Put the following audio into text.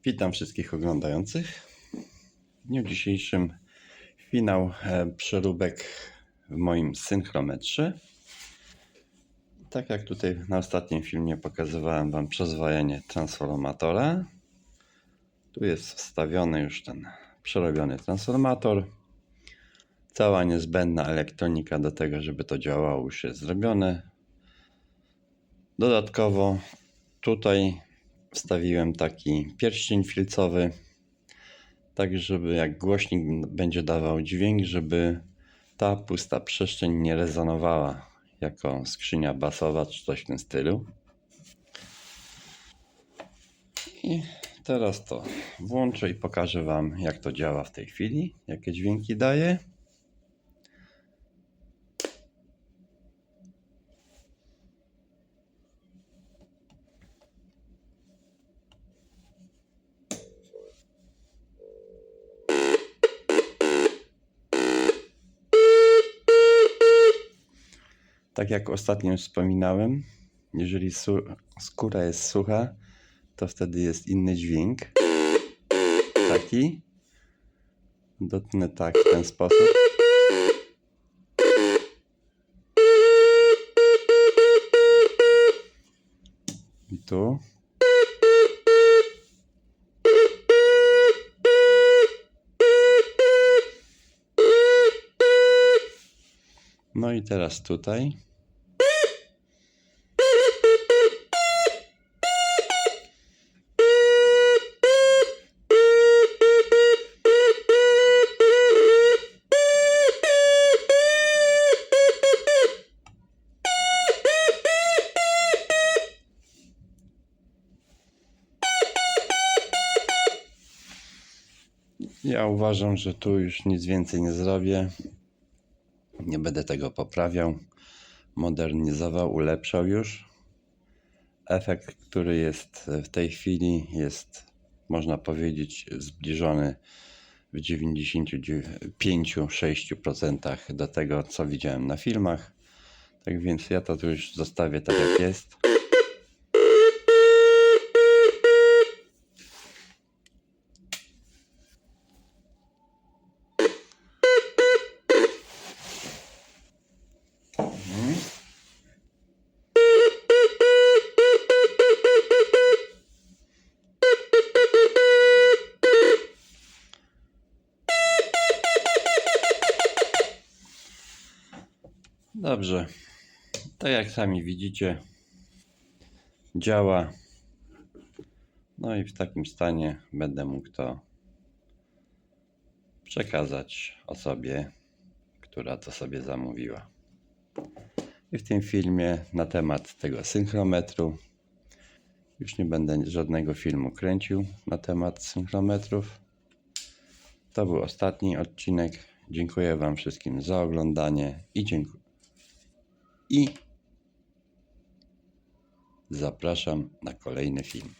Witam wszystkich oglądających. W dniu dzisiejszym finał przeróbek w moim synchrometrze. Tak jak tutaj na ostatnim filmie pokazywałem Wam przezwajanie transformatora. Tu jest wstawiony już ten przerobiony transformator. Cała niezbędna elektronika do tego, żeby to działało, już jest zrobione. Dodatkowo tutaj wstawiłem taki pierścień filcowy, tak żeby jak głośnik będzie dawał dźwięk, żeby ta pusta przestrzeń nie rezonowała jako skrzynia basowa czy coś w tym stylu. I teraz to włączę i pokażę Wam, jak to działa w tej chwili, jakie dźwięki daje. Tak jak ostatnio wspominałem, jeżeli skóra jest sucha, to wtedy jest inny dźwięk. Taki. Dotknę tak w ten sposób. I tu. No i teraz tutaj. Ja uważam, że tu już nic więcej nie zrobię. Nie będę tego poprawiał, modernizował, ulepszał już. Efekt, który jest w tej chwili, jest, można powiedzieć, zbliżony w 95-6% do tego, co widziałem na filmach. Tak więc ja to tu już zostawię tak, jak jest. Dobrze, tak jak sami widzicie, działa. No i w takim stanie będę mógł to przekazać osobie, która to sobie zamówiła. I w tym filmie na temat tego synchrometru już nie będę żadnego filmu kręcił na temat synchrometrów. To był ostatni odcinek. Dziękuję Wam wszystkim za oglądanie i zapraszam na kolejny film.